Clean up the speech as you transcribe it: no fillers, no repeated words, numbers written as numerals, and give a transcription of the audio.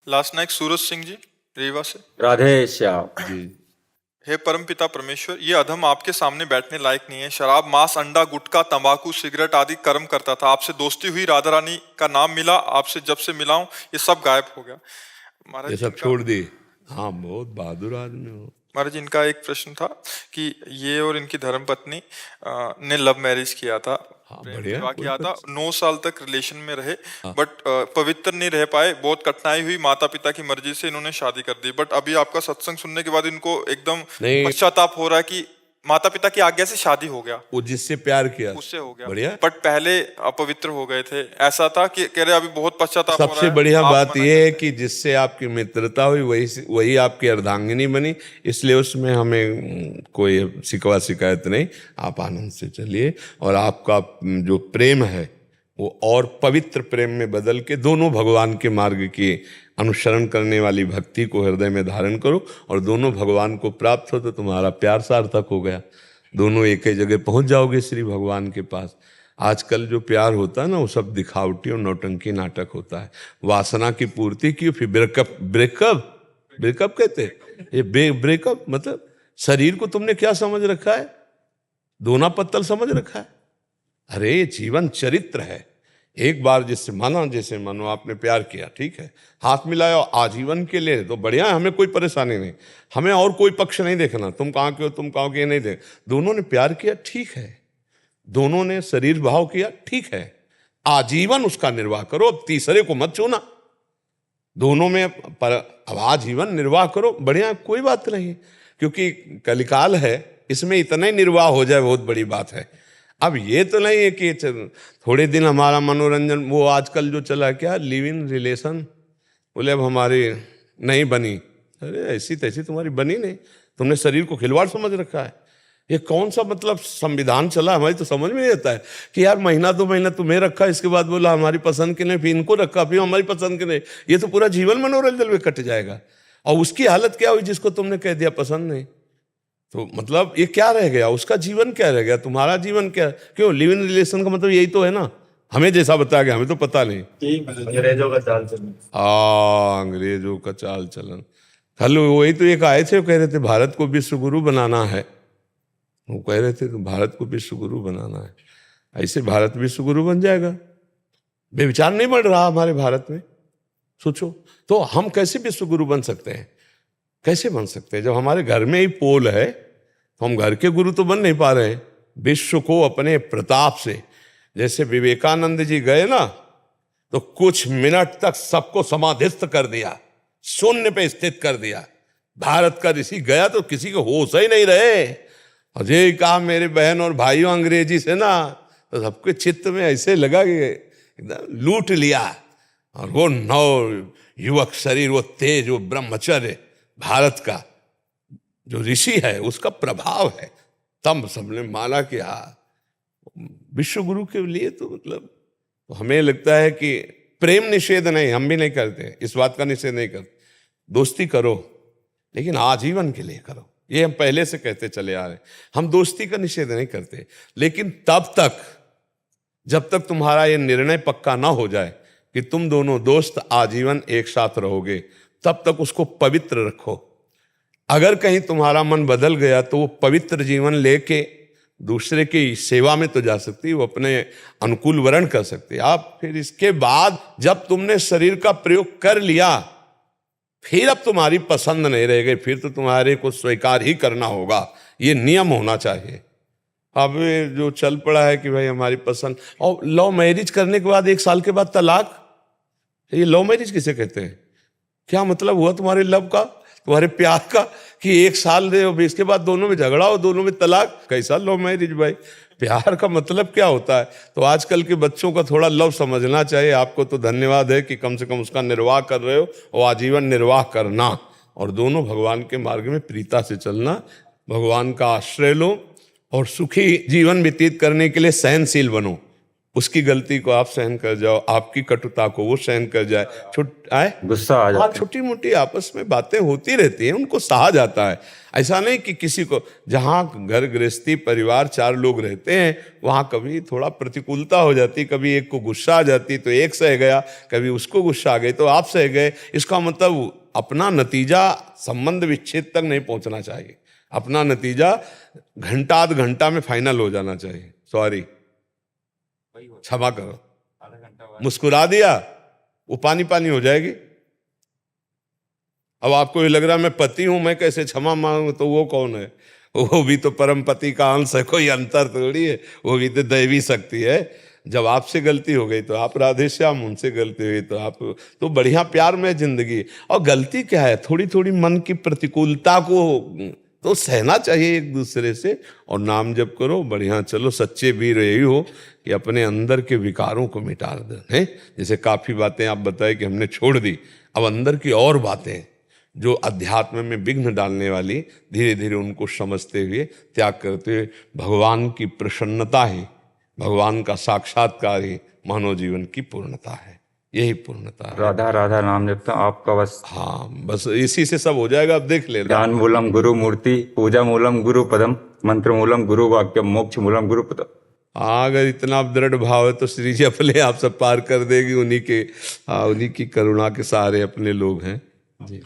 Last night Suraj Singh ji Rewa से। राधे श्याम जी। हे परमपिता परमेश्वर, ये अधम आपके सामने बैठने लायक नहीं है। शराब, मांस, अंडा, गुटखा, तंबाकू, सिगरेट आदि कर्म करता था। आपसे दोस्ती हुई, राधा रानी का नाम मिला, आपसे जब से मिला हूं ये सब गायब हो गया। महाराज ये सब छोड़ दिए। हाँ, बहुत बहादुर आदमी हो। महाराज इनका एक प्रश्न था कि ये और इनकी धर्मपत्नी ने लव मैरिज किया था, हाँ, प्रेम बढ़िया, विवाह कोई किया था, 9 साल तक रिलेशन में रहे, हाँ। बट पवित्र नहीं रह पाए। बहुत कठिनाई हुई, माता पिता की मर्जी से इन्होंने शादी कर दी। बट अभी आपका सत्संग सुनने के बाद इनको एकदम नहीं। पश्चाताप हो रहा है कि माता पिता की आज्ञा से शादी हो गया, वो जिससे प्यार किया उससे हो गया। बढ़िया। बट पहले अपवित्र हो गए थे, ऐसा था कि कह रहे अभी बहुत पश्चाताप हो रहा सबसे है। बढ़िया आप बात मना यह है करते कि जिससे आपकी मित्रता हुई वही आपकी अर्धांगिनी बनी, इसलिए उसमें हमें कोई शिकवा शिकायत नहीं। आप आनंद से चलिए और आपका जो प्रेम है वो और पवित्र प्रेम में बदल के दोनों भगवान के मार्ग की अनुसरण करने वाली भक्ति को हृदय में धारण करो और दोनों भगवान को प्राप्त हो तो तुम्हारा प्यार सार्थक हो गया। दोनों एक ही जगह पहुंच जाओगे श्री भगवान के पास। आजकल जो प्यार होता है ना वो सब दिखावटी और नौटंकी नाटक होता है। वासना की पूर्ति की, फिर ब्रेकअप कहते हैं। ये ब्रेकअप मतलब शरीर को तुमने क्या समझ रखा है? दोना पत्तल समझ रखा है? अरे ये जीवन चरित्र है। एक बार जैसे मानो आपने प्यार किया, ठीक है, हाथ मिलाया आजीवन के लिए तो बढ़िया है, हमें कोई परेशानी नहीं। हमें और कोई पक्ष नहीं देखना, तुम कहाँ के हो तुम कहाँ के, नहीं देख। दोनों ने प्यार किया, ठीक है, दोनों ने शरीर भाव किया, ठीक है, आजीवन उसका निर्वाह करो, अब तीसरे को मत छूना। दोनों में अब आजीवन निर्वाह करो, बढ़िया, कोई बात नहीं, क्योंकि कलिकाल है, इसमें इतना ही निर्वाह हो जाए बहुत बड़ी बात है। अब ये तो नहीं है कि थोड़े दिन हमारा मनोरंजन, वो आजकल जो चला क्या लिव इन रिलेशन, बोले अब हमारी नहीं बनी। अरे ऐसी तैसी तुम्हारी बनी नहीं, तुमने शरीर को खिलवाड़ समझ रखा है। ये कौन सा मतलब संविधान चला, हमारी तो समझ में नहीं आता है कि यार महीना 2 महीना तुम्हें रखा, इसके बाद बोला हमारी पसंद के नहीं, फिर इनको रखा, फिर हमारी पसंद के नहीं। ये तो पूरा जीवन मनोरंजन में कट जाएगा। और उसकी हालत क्या हुई जिसको तुमने कह दिया पसंद नहीं, तो मतलब ये क्या रह गया, उसका जीवन क्या रह गया, तुम्हारा जीवन क्या? क्यों लिव इन रिलेशन का मतलब यही तो है ना, हमें जैसा बताया गया, हमें तो पता नहीं। अंग्रेजों का चाल चलन। अंग्रेजों का चाल चलन। कल वही तो एक आए थे, वो कह रहे थे भारत को विश्व गुरु बनाना है। वो कह रहे थे तो भारत को विश्व गुरु बनाना है, ऐसे भारत विश्व गुरु बन जाएगा? बेविचार नहीं बढ़ रहा हमारे भारत में, सोचो तो हम कैसे विश्व गुरु बन सकते हैं? कैसे बन सकते हैं जब हमारे घर में ही पोल है? तो हम घर के गुरु तो बन नहीं पा रहे हैं। विश्व को अपने प्रताप से, जैसे विवेकानंद जी गए ना तो कुछ मिनट तक सबको समाधिस्थ कर दिया, शून्य पे स्थित कर दिया। भारत का ऋषि गया तो किसी को होश ही नहीं रहे। और ये कहा मेरे बहन और भाइयों अंग्रेजी से ना, तो सबके चित्त में ऐसे लगा कि एकदम लूट लिया। और वो नव युवक शरीर, वो तेज, वो ब्रह्मचर्य भारत का जो ऋषि है उसका प्रभाव है। तब सबने माना कि हाँ विश्व गुरु के लिए तो मतलब, तो हमें लगता है कि प्रेम निषेध नहीं, हम भी नहीं करते, इस बात का निषेध नहीं करते। दोस्ती करो लेकिन आजीवन के लिए करो, ये हम पहले से कहते चले आ रहे। हम दोस्ती का निषेध नहीं करते, लेकिन तब तक जब तक तुम्हारा ये निर्णय पक्का ना हो जाए कि तुम दोनों दोस्त आजीवन एक साथ रहोगे, तब तक उसको पवित्र रखो। अगर कहीं तुम्हारा मन बदल गया तो वो पवित्र जीवन लेके दूसरे की सेवा में तो जा सकती है, वो अपने अनुकूल वर्ण कर सकती है। आप फिर इसके बाद जब तुमने शरीर का प्रयोग कर लिया, फिर अब तुम्हारी पसंद नहीं रह गई, फिर तो तुम्हारे को स्वीकार ही करना होगा। ये नियम होना चाहिए। अब जो चल पड़ा है कि भाई हमारी पसंद, और लव मैरिज करने के बाद 1 साल के बाद तलाक, ये लव मैरिज किसे कहते हैं? क्या मतलब हुआ तुम्हारे लव का, तुम्हारे प्यार का, कि 1 साल दे इसके बाद दोनों में झगड़ा हो, दोनों में तलाक? कैसा लव मैरिज भाई? प्यार का मतलब क्या होता है? तो आजकल के बच्चों का थोड़ा लव समझना चाहिए। आपको तो धन्यवाद है कि कम से कम उसका निर्वाह कर रहे हो, और आजीवन निर्वाह करना, और दोनों भगवान के मार्ग में प्रीता से चलना। भगवान का आश्रय लो और सुखी जीवन व्यतीत करने के लिए सहनशील बनो, उसकी गलती को आप सहन कर जाओ, आपकी कटुता को वो सहन कर जाए, गुस्सा आ जाता है। छोटी मोटी आपस में बातें होती रहती हैं, उनको सहा जाता है। ऐसा नहीं कि किसी को, जहाँ घर गृहस्थी परिवार 4 लोग रहते हैं वहाँ कभी थोड़ा प्रतिकूलता हो जाती, कभी एक को गुस्सा आ जाती तो एक सह गया, कभी उसको गुस्सा आ गई तो आप सह गए। इसका मतलब अपना नतीजा संबंध विच्छेद तक नहीं पहुंचना चाहिए, अपना नतीजा घंटा आध घंटा में फाइनल हो जाना चाहिए। सॉरी, क्षमा करो, मुस्कुरा दिया वो पानी पानी हो जाएगी। अब आपको ये लग रहा है मैं पति हूं, मैं कैसे क्षमा मांगू, तो वो कौन है? वो भी तो परम पति का अंश है, कोई अंतर थोड़ी है, वो भी तो दैवी शक्ति है। जब आपसे गलती हो गई तो आप राधे श्याम, उनसे गलती हुई तो आप, तो बढ़िया प्यार में जिंदगी। और गलती क्या है, थोड़ी थोड़ी मन की प्रतिकूलता को तो सहना चाहिए एक दूसरे से, और नाम जप करो, बढ़िया चलो। सच्चे वीर यही हो कि अपने अंदर के विकारों को मिटा दें, हैं? जैसे काफ़ी बातें आप बताए कि हमने छोड़ दी, अब अंदर की और बातें जो अध्यात्म में विघ्न डालने वाली, धीरे धीरे उनको समझते हुए त्याग करते हुए भगवान की प्रसन्नता ही, भगवान का साक्षात्कार ही मानव जीवन की पूर्णता है। यही पूर्णता है। राधा राधा नाम जपता आपका बस। हाँ, बस इसी से सब हो जाएगा। अब देख लेना। ज्ञान मूलम गुरु मूर्ति, पूजा मूलम गुरु पदम, मंत्र मूलम गुरु वाक्य, मोक्ष मूलम गुरु पदम। हाँ, अगर इतना दृढ़ भाव है तो श्री जी अपने आप सब पार कर देगी। उन्हीं की करुणा के सहारे अपने लोग हैं जी।